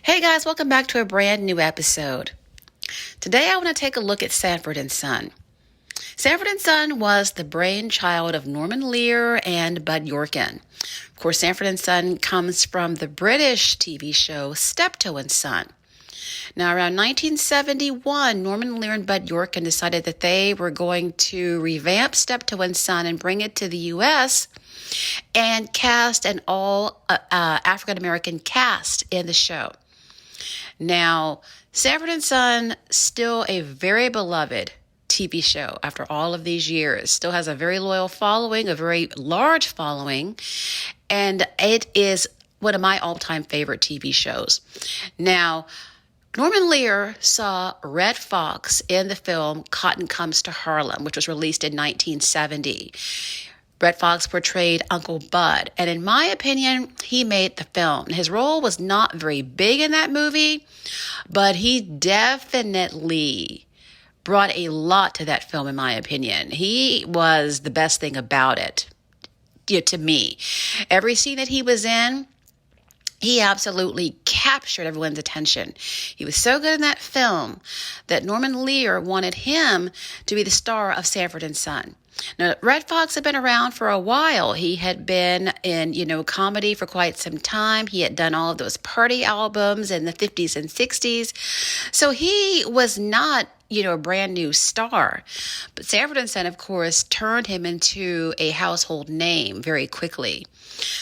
Hey guys, welcome back to a brand new episode. Today I want to take a look at Sanford and Son. Sanford and Son was the brainchild of Norman Lear and Bud Yorkin. Of course, Sanford and Son comes from the British TV show Steptoe and Son. Now, around 1971, Norman Lear and Bud Yorkin decided that they were going to revamp Steptoe and Son and bring it to the U.S. and cast an all African-American cast in the show. Now, Sanford and Son, still a very beloved TV show after all of these years, still has a very loyal following, a very large following, and it is one of my all-time favorite TV shows. Now, Norman Lear saw Red Fox in the film Cotton Comes to Harlem, which was released in 1970. Red Fox portrayed Uncle Bud, and in my opinion, he made the film. His role was not very big in that movie, but he definitely brought a lot to that film, in my opinion. He was the best thing about it, to me. Every scene that he was in, he absolutely captured everyone's attention. He was so good in that film that Norman Lear wanted him to be the star of Sanford and Son. Now, Red Fox had been around for a while. He had been in, comedy for quite some time. He had done all of those party albums in the 50s and 60s. So he was not, a brand new star. But Sanford and Son, of course, turned him into a household name very quickly.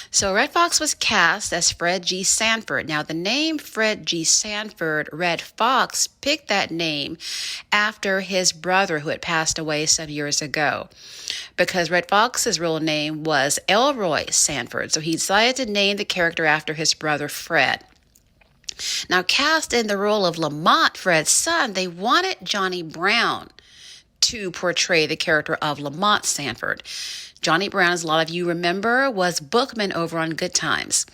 So Red Fox was cast as Fred G. Sanford. Now, the name Fred G. Sanford, Red Fox, picked that name after his brother who had passed away some years ago, because Red Fox's real name was Elroy Sanford. So he decided to name the character after his brother Fred. Now, cast in the role of Lamont, Fred's son, they wanted Johnny Brown to portray the character of Lamont Sanford. Johnny Brown, as a lot of you remember, was Bookman over on Good Times.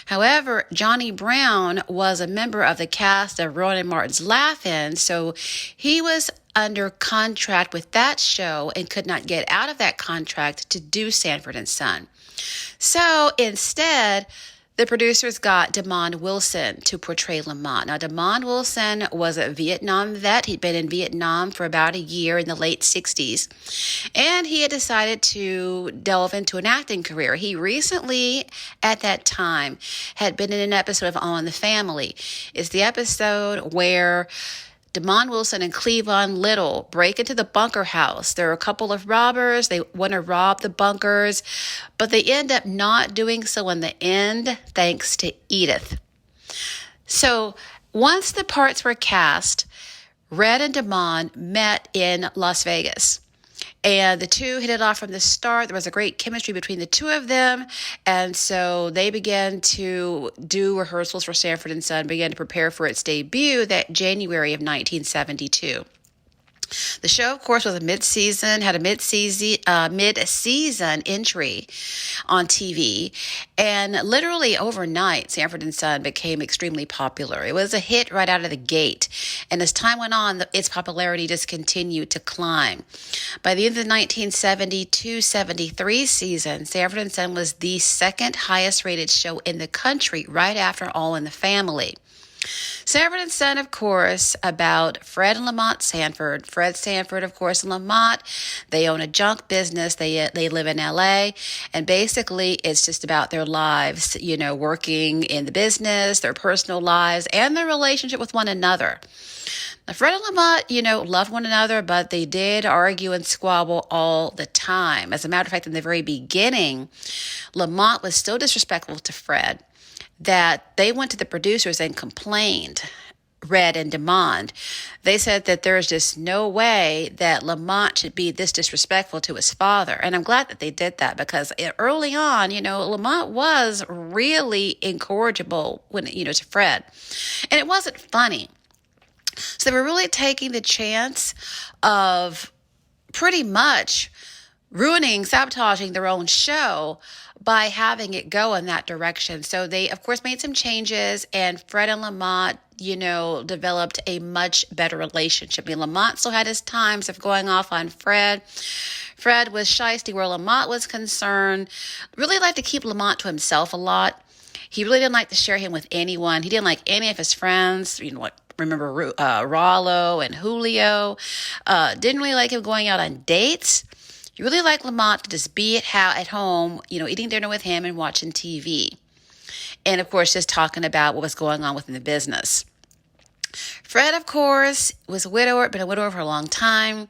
However, Johnny Brown was a member of the cast of Rowan Martin's Laugh-In, so he was under contract with that show and could not get out of that contract to do Sanford and Son. So instead, the producers got Damon Wilson to portray Lamont. Now, Damon Wilson was a Vietnam vet. He'd been in Vietnam for about a year in the late 60s, and he had decided to delve into an acting career. He recently, at that time, had been in an episode of All in the Family. It's the episode where Damon Wilson and Cleavon Little break into the bunker house. There are a couple of robbers. They want to rob the bunkers, but they end up not doing so in the end, thanks to Edith. So once the parts were cast, Red and Damon met in Las Vegas. And the two hit it off from the start. There was a great chemistry between the two of them. And so they began to do rehearsals for Sanford and Son, began to prepare for its debut that January of 1972. The show, of course, was a had a mid-season entry on TV, and literally overnight, Sanford and Son became extremely popular. It was a hit right out of the gate, and as time went on, its popularity just continued to climb. By the end of the 1972-73 season, Sanford and Son was the second highest-rated show in the country, right after All in the Family. Sanford and Son, of course, about Fred and Lamont Sanford. Fred Sanford, of course, and Lamont, they own a junk business. They live in L.A., and basically it's just about their lives, working in the business, their personal lives, and their relationship with one another. Now, Fred and Lamont, loved one another, but they did argue and squabble all the time. As a matter of fact, in the very beginning, Lamont was so disrespectful to Fred that they went to the producers and complained, Red and Damon. They said that there's just no way that Lamont should be this disrespectful to his father. And I'm glad that they did that, because early on, Lamont was really incorrigible to Fred. And it wasn't funny. So they were really taking the chance of pretty much sabotaging their own show by having it go in that direction. So they, of course, made some changes, and Fred and Lamont, developed a much better relationship. I mean, Lamont still had his times of going off on Fred. Fred was shysty where Lamont was concerned. Really liked to keep Lamont to himself a lot. He really didn't like to share him with anyone. He didn't like any of his friends, like remember Rollo and Julio. Didn't really like him going out on dates. He really liked Lamont to just be at home, eating dinner with him and watching TV. And of course, just talking about what was going on within the business. Fred, of course, was a widower, been a widower for a long time.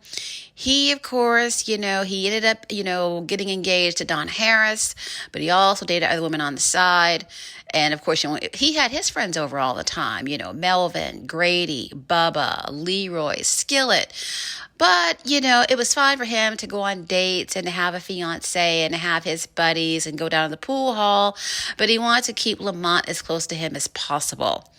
He, of course, he ended up, getting engaged to Dawn Harris, but he also dated other women on the side. And of course, he had his friends over all the time, Melvin, Grady, Bubba, Leroy, Skillet. But, it was fine for him to go on dates and to have a fiance and to have his buddies and go down to the pool hall. But he wanted to keep Lamont as close to him as possible.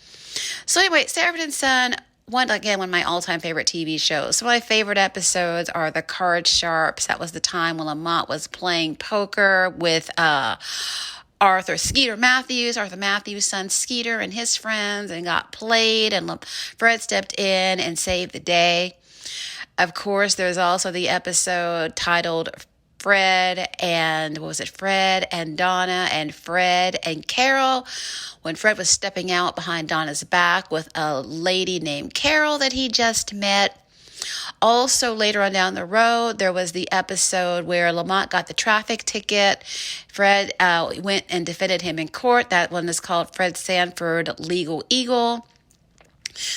So anyway, Sanford and Son, one of my all-time favorite TV shows. Some of my favorite episodes are the Card Sharps. That was the time when Lamont was playing poker with Arthur Matthews' son Skeeter and his friends, and got played, and Fred stepped in and saved the day. Of course, there's also the episode titled Fred and Donna and Fred and Carol, when Fred was stepping out behind Donna's back with a lady named Carol that he just met. Also, later on down the road, there was the episode where Lamont got the traffic ticket. Fred went and defended him in court. That one is called Fred Sanford Legal Eagle.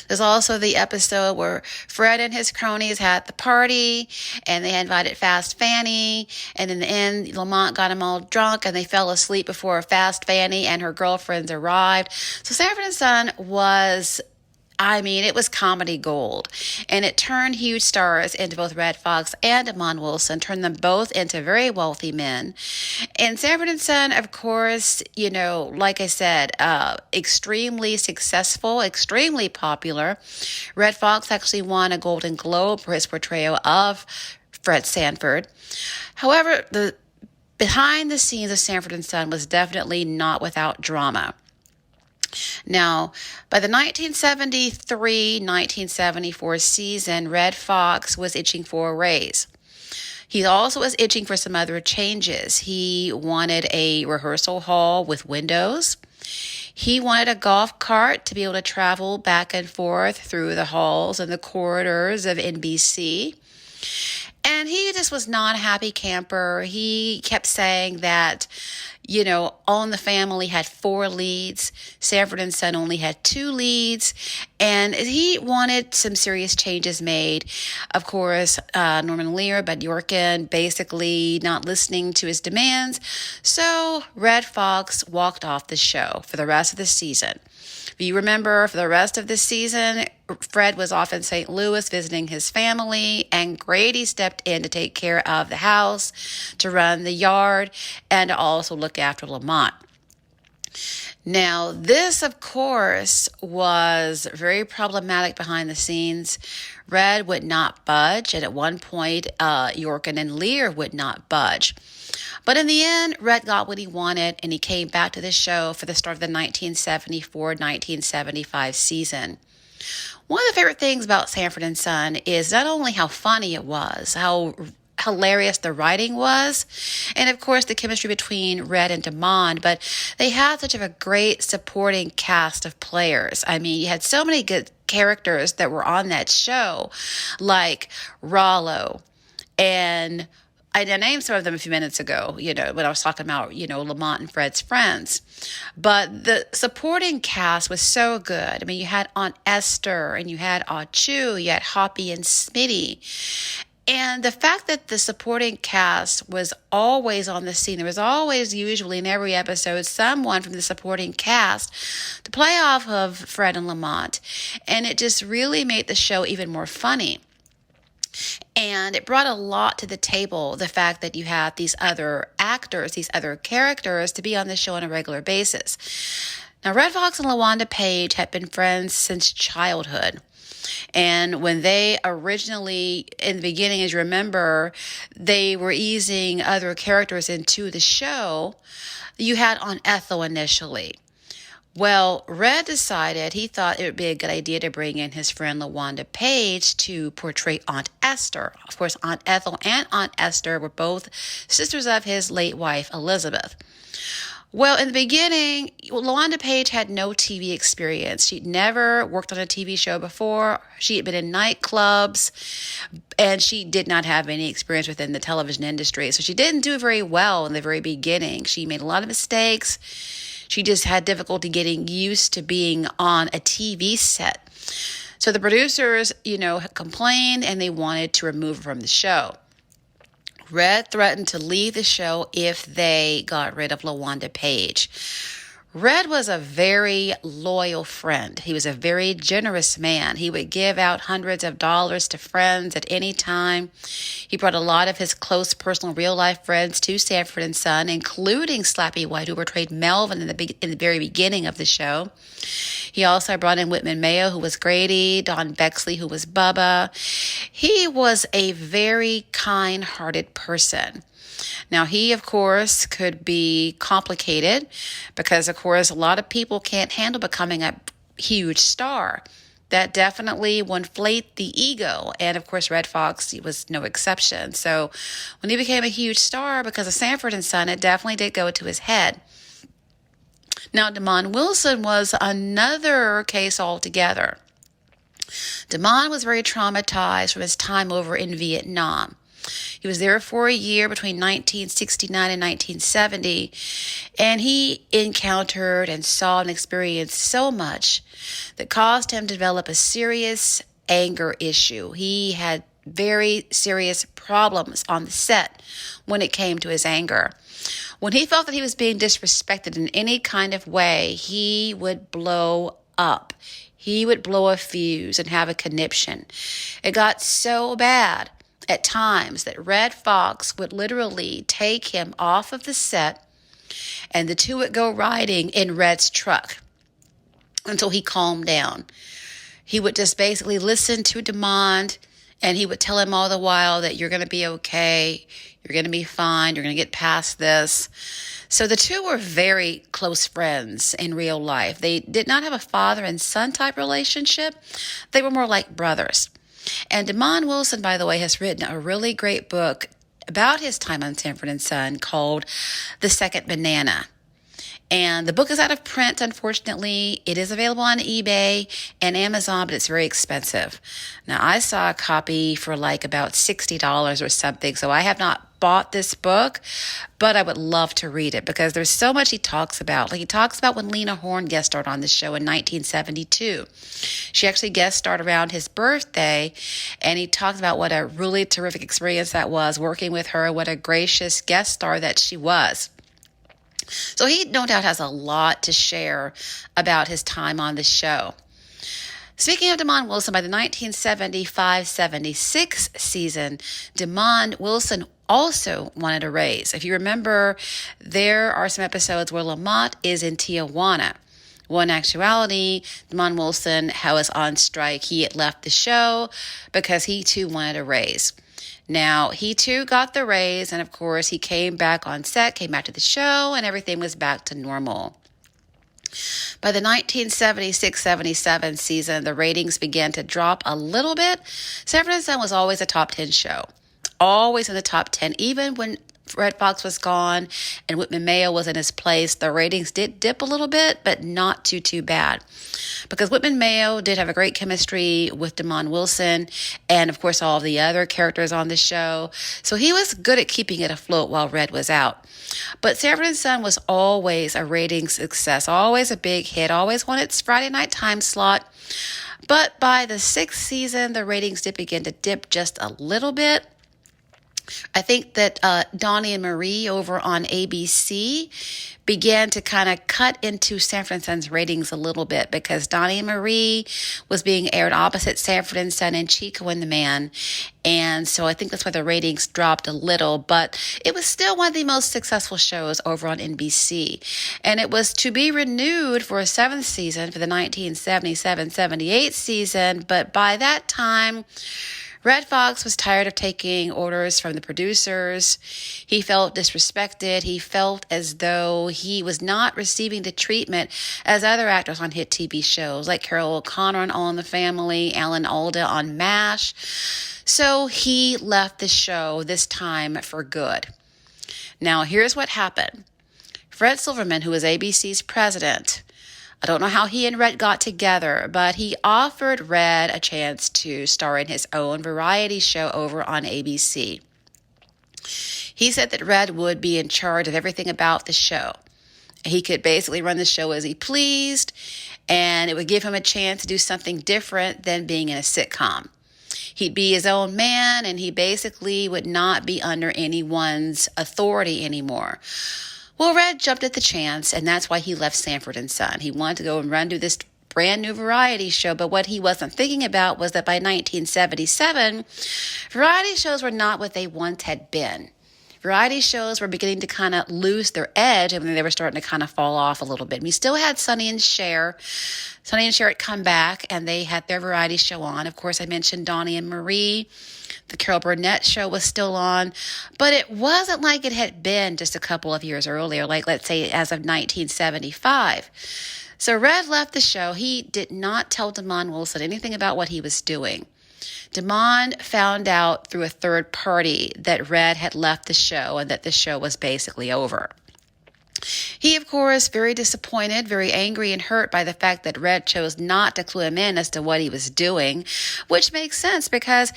There's also the episode where Fred and his cronies had the party, and they invited Fast Fanny, and in the end, Lamont got them all drunk, and they fell asleep before Fast Fanny and her girlfriends arrived. So Sanford and Son was... it was comedy gold, and it turned huge stars into both Red Fox and Damon Wilson, turned them both into very wealthy men. And Sanford and Son, of course, like I said, extremely successful, extremely popular. Red Fox actually won a Golden Globe for his portrayal of Fred Sanford. However, the behind the scenes of Sanford and Son was definitely not without drama. Now, by the 1973-1974 season, Red Fox was itching for a raise. He also was itching for some other changes. He wanted a rehearsal hall with windows. He wanted a golf cart to be able to travel back and forth through the halls and the corridors of NBC. And he just was not a happy camper. He kept saying that, All in the Family had 4 leads. Sanford and Son only had 2 leads. And he wanted some serious changes made. Of course, Norman Lear, Bud Yorkin, basically not listening to his demands. So Red Fox walked off the show for the rest of the season. If you remember, for the rest of the season, Fred was off in St. Louis visiting his family, and Grady stepped in to take care of the house, to run the yard, and to also look after Lamont. Now, this, of course, was very problematic behind the scenes. Red would not budge, and at one point, Yorkin and Lear would not budge. But in the end, Red got what he wanted, and he came back to the show for the start of the 1974-1975 season. One of the favorite things about Sanford and Son is not only how funny it was, how hilarious the writing was, and of course the chemistry between Red and Damon, but they had such a great supporting cast of players. You had so many good characters that were on that show, like Rollo, and I named some of them a few minutes ago, when I was talking about, Lamont and Fred's friends. But the supporting cast was so good. You had Aunt Esther, and you had Chu, you had Hoppy and Smitty. And the fact that the supporting cast was always on the scene, there was always, usually in every episode, someone from the supporting cast to play off of Fred and Lamont. And it just really made the show even more funny. And it brought a lot to the table, the fact that you have these other actors, these other characters to be on the show on a regular basis. Now, Red Fox and Lawanda Page had been friends since childhood. And when they originally, in the beginning, as you remember, they were easing other characters into the show, you had Aunt Ethel initially. Well, Red decided he thought it would be a good idea to bring in his friend Lawanda Page to portray Aunt Esther. Of course, Aunt Ethel and Aunt Esther were both sisters of his late wife, Elizabeth. Well, in the beginning, Lawanda Page had no TV experience. She'd never worked on a TV show before. She had been in nightclubs, and she did not have any experience within the television industry. So she didn't do very well in the very beginning. She made a lot of mistakes. She just had difficulty getting used to being on a TV set. So the producers, complained, and they wanted to remove her from the show. Red threatened to leave the show if they got rid of Lawanda Page. Red was a very loyal friend. He was a very generous man. He would give out hundreds of dollars to friends at any time. He brought a lot of his close personal real-life friends to Sanford and Son, including Slappy White, who portrayed Melvin in the very beginning of the show. He also brought in Whitman Mayo, who was Grady, Don Bexley, who was Bubba. He was a very kind-hearted person. Now, he, of course, could be complicated because, of course, a lot of people can't handle becoming a huge star. That definitely will inflate the ego. And, of course, Red Fox was no exception. So when he became a huge star because of Sanford and Son, it definitely did go to his head. Now, Damon Wilson was another case altogether. Damon was very traumatized from his time over in Vietnam. He was there for a year between 1969 and 1970, and he encountered and saw and experienced so much that caused him to develop a serious anger issue. He had very serious problems on the set when it came to his anger. When he felt that he was being disrespected in any kind of way, he would blow up. He would blow a fuse and have a conniption. It got so bad at times that Red Fox would literally take him off of the set, and the two would go riding in Red's truck until he calmed down. He would just basically listen to Damon, and he would tell him all the while that you're going to be okay, you're going to be fine, you're going to get past this. So the two were very close friends in real life. They did not have a father and son type relationship. They were more like brothers. And Damon Wilson, by the way, has written a really great book about his time on Sanford and Son called The Second Banana. And the book is out of print, unfortunately. It is available on eBay and Amazon, but it's very expensive. Now, I saw a copy for like about $60 or something, so I have not bought this book, but I would love to read it because there's so much he talks about. Like, he talks about when Lena Horne guest starred on the show in 1972. She actually guest starred around his birthday, and he talks about what a really terrific experience that was working with her, what a gracious guest star that she was. So he no doubt has a lot to share about his time on the show. Speaking of Damon Wilson, by the 1975-76 season, Damon Wilson also wanted a raise. If you remember, there are some episodes where Lamont is in Tijuana. Well, in actuality, Damon Wilson was on strike. He had left the show because he too wanted a raise. Now, he too got the raise, and of course, he came back on set, came back to the show, and everything was back to normal. By the 1976-77 season, the ratings began to drop a little bit. Sanford and Son was always a top 10 show, always in the top 10, even when Red Fox was gone and Whitman Mayo was in his place. The ratings did dip a little bit, but not too bad. Because Whitman Mayo did have a great chemistry with Damon Wilson and, of course, all of the other characters on the show. So he was good at keeping it afloat while Red was out. But Sanford and Son was always a rating success, always a big hit, always won its Friday night time slot. But by the sixth season, the ratings did begin to dip just a little bit. I think that Donnie and Marie over on ABC began to kind of cut into Sanford and Son's ratings a little bit because Donnie and Marie was being aired opposite Sanford and Son and Chico and the Man. And so I think that's why the ratings dropped a little, but it was still one of the most successful shows over on NBC. And it was to be renewed for a seventh season for the 1977-78 season. But by that time, Red Fox was tired of taking orders from the producers. He felt disrespected. He felt as though he was not receiving the treatment as other actors on hit TV shows like Carol O'Connor on All in the Family, Alan Alda on MASH. So he left the show this time for good. Now, here's what happened. Fred Silverman, who was ABC's president, I don't know how he and Red got together, but he offered Red a chance to star in his own variety show over on ABC. He said that Red would be in charge of everything about the show. He could basically run the show as he pleased, and it would give him a chance to do something different than being in a sitcom. He'd be his own man, and he basically would not be under anyone's authority anymore. Well, Red jumped at the chance, and that's why he left Sanford and Son. He wanted to go and run to this brand new variety show, but what he wasn't thinking about was that by 1977, variety shows were not what they once had been. Variety shows were beginning to kind of lose their edge, and they were starting to kind of fall off a little bit. We still had Sonny and Cher. Sonny and Cher had come back, and they had their variety show on. Of course, I mentioned Donnie and Marie. The Carol Burnett show was still on, but it wasn't like it had been just a couple of years earlier, like let's say as of 1975. So Red left the show. He did not tell Damon Wilson anything about what he was doing. Damon found out through a third party that Red had left the show and that the show was basically over. He, of course, very disappointed, very angry and hurt by the fact that Red chose not to clue him in as to what he was doing, which makes sense because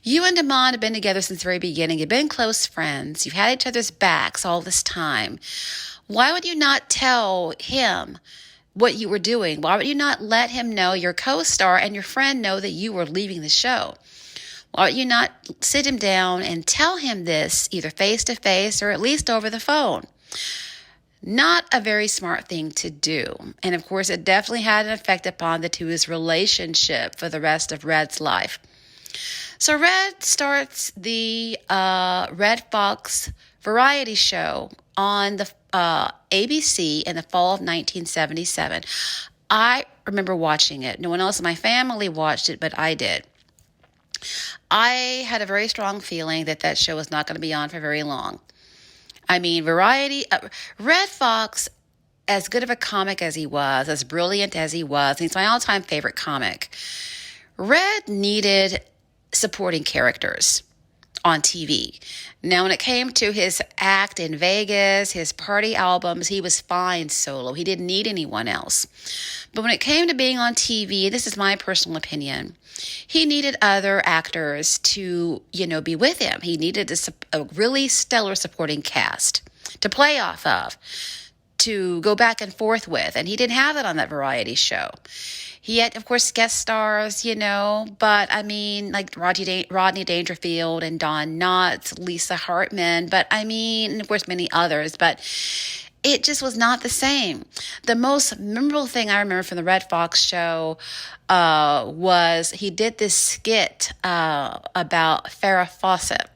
you and Damon have been together since the very beginning. You've been close friends. You've had each other's backs all this time. Why would you not tell him what you were doing? Why would you not let him know, your co-star and your friend know that you were leaving the show? Why would you not sit him down and tell him this either face to face or at least over the phone? Not a very smart thing to do. And of course, it definitely had an effect upon the two's relationship for the rest of Red's life. So Red starts the Red Fox variety show on the ABC in the fall of 1977. I remember watching it. No one else in my family watched it, but I did. I had a very strong feeling that that show was not going to be on for very long. I mean, Red Fox, as good of a comic as he was, as brilliant as he was, he's my all-time favorite comic. Red needed supporting characters on TV. Now, when it came to his act in Vegas, his party albums, he was fine solo. He didn't need anyone else. But when it came to being on TV, this is my personal opinion, he needed other actors to, be with him. He needed a really stellar supporting cast to play off of, to go back and forth with. And he didn't have that on that variety show. He had, of course, guest stars, but I mean, like Rodney Dangerfield and Don Knotts, Lisa Hartman, and of course, many others, but it just was not the same. The most memorable thing I remember from the Red Fox show was he did this skit about Farrah Fawcett.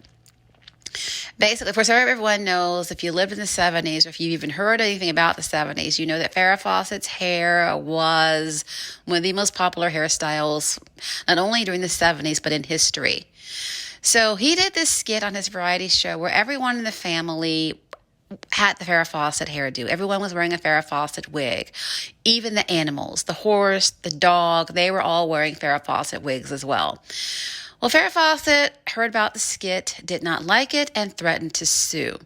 Basically, of course, everyone knows if you lived in the 70s or if you've even heard anything about the 70s, you know that Farrah Fawcett's hair was one of the most popular hairstyles, not only during the 70s, but in history. So he did this skit on his variety show where everyone in the family had the Farrah Fawcett hairdo. Everyone was wearing a Farrah Fawcett wig. Even the animals, the horse, the dog, they were all wearing Farrah Fawcett wigs as well. Well, Farrah Fawcett heard about the skit, did not like it, and threatened to sue.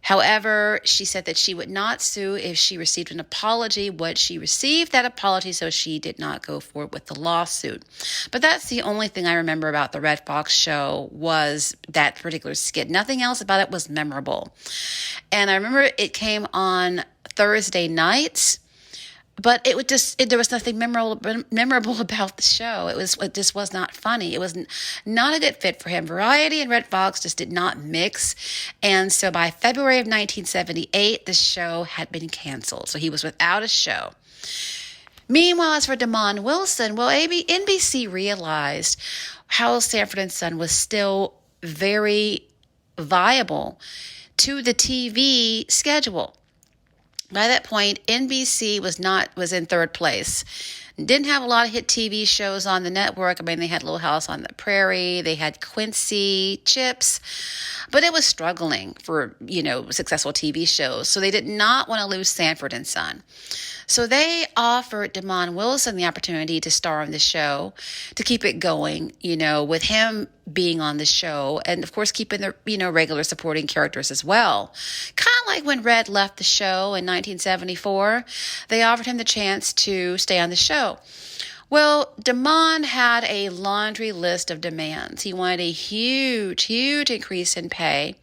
However, she said that she would not sue if she received an apology. What she received that apology, so she did not go forward with the lawsuit. But that's the only thing I remember about the Red Fox show was that particular skit. Nothing else about it was memorable. And I remember it came on Thursday nights. But there was nothing memorable about the show. It just was not funny. It was not a good fit for him. Variety and Red Fox just did not mix. And so by February of 1978, the show had been canceled. So he was without a show. Meanwhile, as for Damon Wilson, NBC realized how Sanford and Son was still very viable to the TV schedule. By that point, NBC was in third place. Didn't have a lot of hit TV shows on the network. They had Little House on the Prairie. They had Quincy, Chips. But it was struggling for, successful TV shows. So they did not want to lose Sanford and Son. So they offered Damon Wilson the opportunity to star on the show, to keep it going, with him being on the show, and of course keeping the, regular supporting characters as well. Kind of like when Red left the show in 1974, they offered him the chance to stay on the show. Well, Damon had a laundry list of demands. He wanted a huge, huge increase in pay.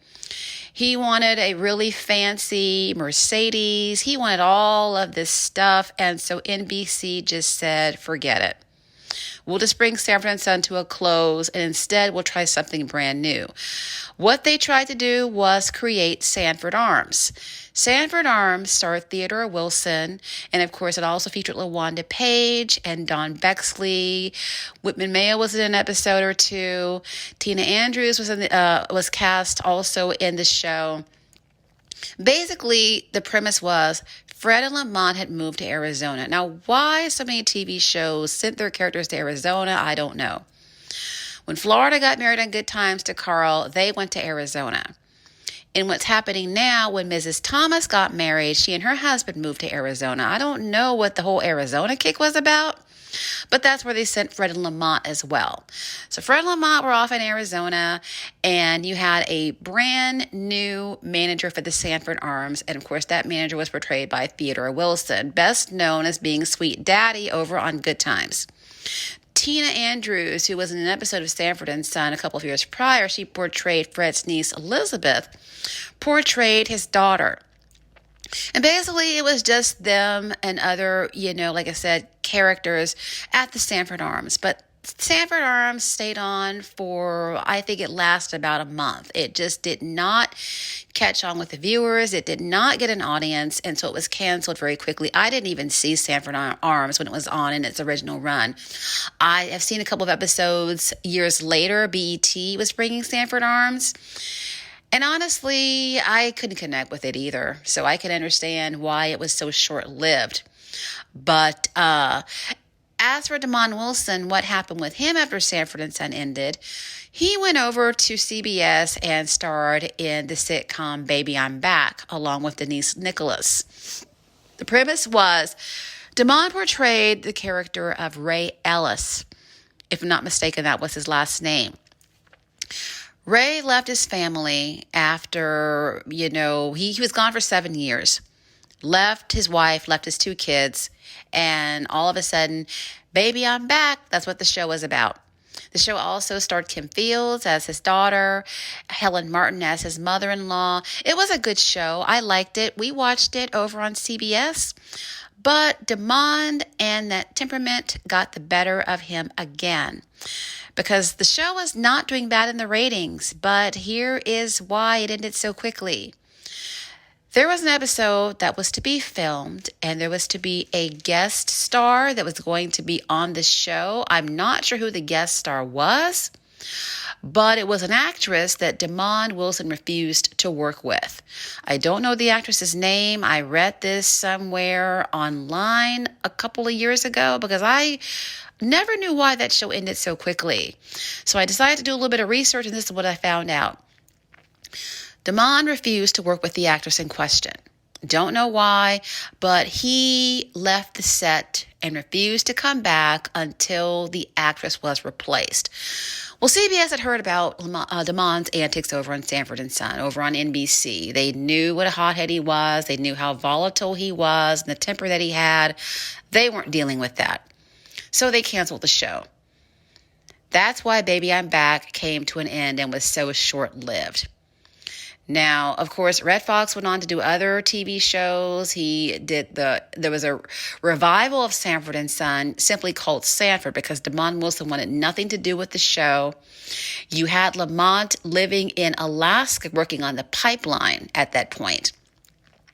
He wanted a really fancy Mercedes. He wanted all of this stuff. And so NBC just said, forget it. We'll just bring Sanford and Son to a close, and instead we'll try something brand new. What they tried to do was create Sanford Arms. Sanford Arms starred Theodore Wilson, and of course it also featured Lawanda Page and Don Bexley. Whitman Mayo was in an episode or two. Tina Andrews was cast also in the show. Basically, the premise was Fred and Lamont had moved to Arizona. Now, why so many TV shows sent their characters to Arizona, I don't know. When Florida got married on Good Times to Carl, they went to Arizona. And what's happening now, when Mrs. Thomas got married, she and her husband moved to Arizona. I don't know what the whole Arizona kick was about, but that's where they sent Fred and Lamont as well. So Fred and Lamont were off in Arizona, and you had a brand new manager for the Sanford Arms. And of course, that manager was portrayed by Theodore Wilson, best known as being Sweet Daddy over on Good Times. Tina Andrews, who was in an episode of Sanford and Son a couple of years prior, she portrayed Fred's niece Elizabeth, portrayed his daughter. And basically, it was just them and other, like I said, characters at the Sanford Arms. But Sanford Arms stayed on for, I think it lasted about a month. It just did not catch on with the viewers. It did not get an audience, and so it was canceled very quickly. I didn't even see Sanford Arms when it was on in its original run. I have seen a couple of episodes years later. BET was bringing Sanford Arms. And honestly, I couldn't connect with it either. So I can understand why it was so short-lived. But as for Damon Wilson, what happened with him after Sanford and Son ended, he went over to CBS and starred in the sitcom Baby I'm Back, along with Denise Nicholas. The premise was Damon portrayed the character of Ray Ellis. If I'm not mistaken, that was his last name. Ray left his family after, he was gone for 7 years. Left his wife, left his 2 kids, and all of a sudden, Baby, I'm Back. That's what the show was about. The show also starred Kim Fields as his daughter, Helen Martin as his mother-in-law. It was a good show. I liked it. We watched it over on CBS. But Damon and that temperament got the better of him again, because the show was not doing bad in the ratings. But here is why it ended so quickly. There was an episode that was to be filmed, and there was to be a guest star that was going to be on the show. I'm not sure who the guest star was, but it was an actress that Damon Wilson refused to work with. I don't know the actress's name. I read this somewhere online a couple of years ago because I never knew why that show ended so quickly. So I decided to do a little bit of research, and this is what I found out. Damon refused to work with the actress in question. Don't know why, but he left the set and refused to come back until the actress was replaced. Well, CBS had heard about Damon's antics over on Sanford and Son, over on NBC. They knew what a hothead he was. They knew how volatile he was and the temper that he had. They weren't dealing with that. So they canceled the show. That's why Baby I'm Back came to an end and was so short-lived. Now, of course, Red Fox went on to do other TV shows. There was a revival of Sanford and Son, simply called Sanford, because Damon Wilson wanted nothing to do with the show. You had Lamont living in Alaska working on the pipeline at that point.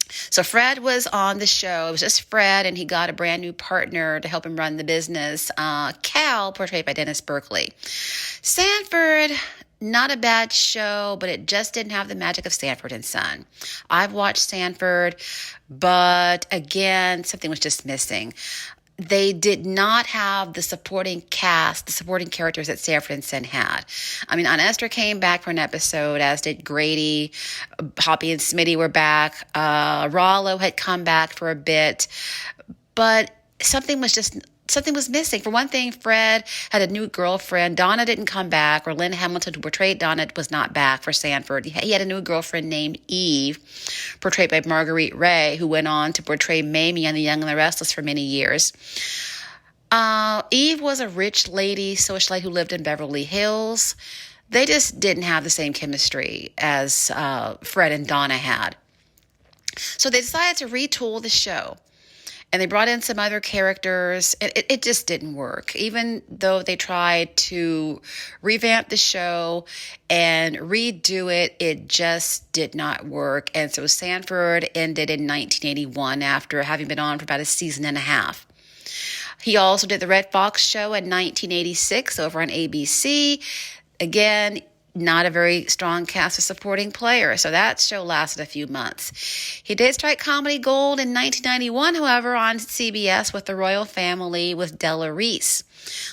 So Fred was on the show. It was just Fred, and he got a brand new partner to help him run the business, Cal, portrayed by Dennis Berkley. Sanford, not a bad show, but it just didn't have the magic of Sanford and Son. I've watched Sanford, but again, something was just missing. They did not have the supporting cast, the supporting characters that Sanford and Son had. I mean, Aunt Esther came back for an episode, as did Grady. Hoppy and Smitty were back. Rollo had come back for a bit. but something was missing. For one thing, Fred had a new girlfriend. Donna didn't come back, or Lynn Hamilton, who portrayed Donna, was not back for Sanford. He had a new girlfriend named Eve, portrayed by Marguerite Ray, who went on to portray Mamie on The Young and the Restless for many years. Eve was a rich lady, socialite who lived in Beverly Hills. They just didn't have the same chemistry as Fred and Donna had. So they decided to retool the show. And they brought in some other characters. It just didn't work. Even though they tried to revamp the show and redo it, it just did not work. And so Sanford ended in 1981 after having been on for about a season and a half. He also did the Red Fox show in 1986 over on ABC. Again, not a very strong cast of supporting players, so that show lasted a few months. He did strike comedy gold in 1991, however, on CBS with The Royal Family with Della Reese.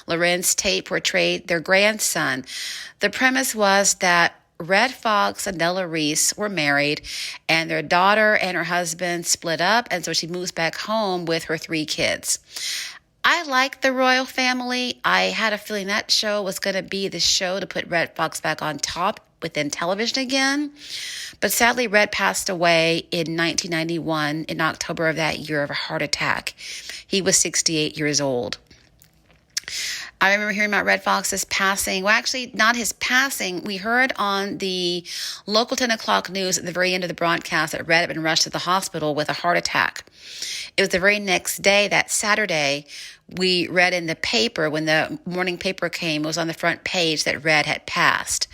Lorenz Tate portrayed their grandson. The premise was that Red Fox and Della Reese were married, and their daughter and her husband split up, and so she moves back home with her 3 kids. I like The Royal Family. I had a feeling that show was going to be the show to put Red Fox back on top within television again. But sadly, Red passed away in 1991 in October of that year of a heart attack. He was 68 years old. I remember hearing about Red Fox's passing. Well, actually, not his passing. We heard on the local 10 o'clock news at the very end of the broadcast that Red had been rushed to the hospital with a heart attack. It was the very next day, that Saturday, we read in the paper, when the morning paper came, it was on the front page that Red had passed.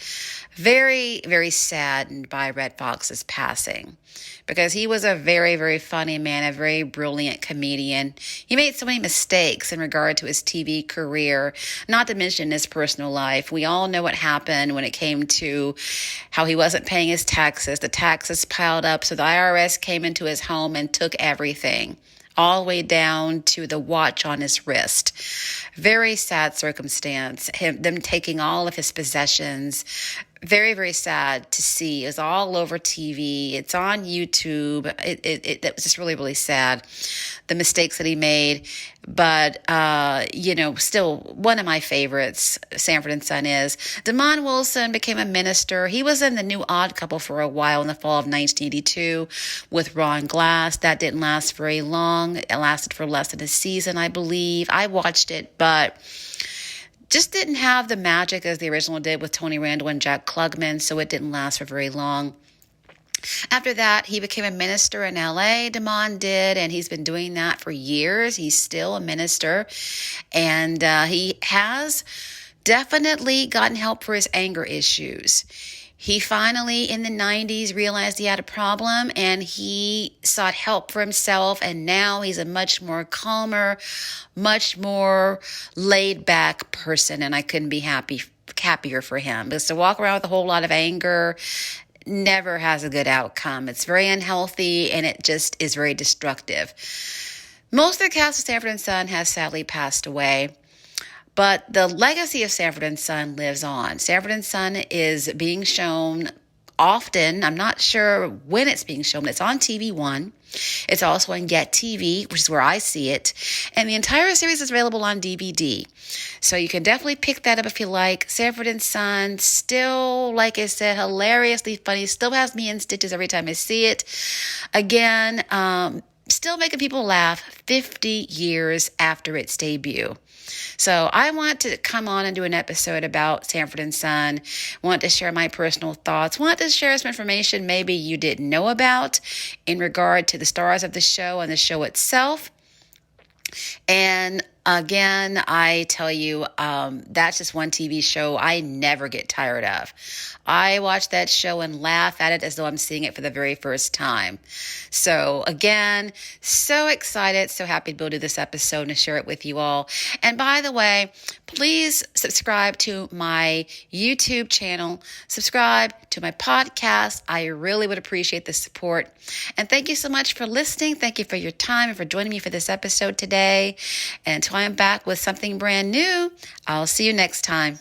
Very, very saddened by Red Fox's passing, because he was a very, very funny man, a very brilliant comedian. He made so many mistakes in regard to his TV career, not to mention his personal life. We all know what happened when it came to how he wasn't paying his taxes. The taxes piled up, so the IRS came into his home and took everything, all the way down to the watch on his wrist. Very sad circumstance, them taking all of his possessions. Very, very sad to see. It was all over TV. It's on YouTube. It was just really, really sad, the mistakes that he made. But, still one of my favorites, Sanford and Son, is. Damon Wilson became a minister. He was in The New Odd Couple for a while in the fall of 1982 with Ron Glass. That didn't last very long. It lasted for less than a season, I believe. I watched it, but just didn't have the magic as the original did with Tony Randall and Jack Klugman, so it didn't last for very long. After that, he became a minister in L.A., Damon did, and he's been doing that for years. He's still a minister, and he has definitely gotten help for his anger issues. He finally, in the 90s, realized he had a problem, and he sought help for himself, and now he's a much more calmer, much more laid-back person, and I couldn't be happier for him. Because to walk around with a whole lot of anger never has a good outcome. It's very unhealthy, and it just is very destructive. Most of the cast of Sanford and Son has sadly passed away. But the legacy of Sanford and Son lives on. Sanford and Son is being shown often. I'm not sure when it's being shown, but it's on TV One. It's also on Get TV, which is where I see it. And the entire series is available on DVD. So you can definitely pick that up if you like. Sanford and Son, still, like I said, hilariously funny. Still has me in stitches every time I see it. Again, still making people laugh 50 years after its debut. So I want to come on and do an episode about Sanford and Son, want to share my personal thoughts, want to share some information maybe you didn't know about in regard to the stars of the show and the show itself. And again, I tell you, that's just one TV show I never get tired of. I watch that show and laugh at it as though I'm seeing it for the very first time. So again, so excited, so happy to be able to do this episode and to share it with you all. And by the way, please subscribe to my YouTube channel, subscribe to my podcast. I really would appreciate the support. And thank you so much for listening. Thank you for your time and for joining me for this episode today. And until I'm back with something brand new, I'll see you next time.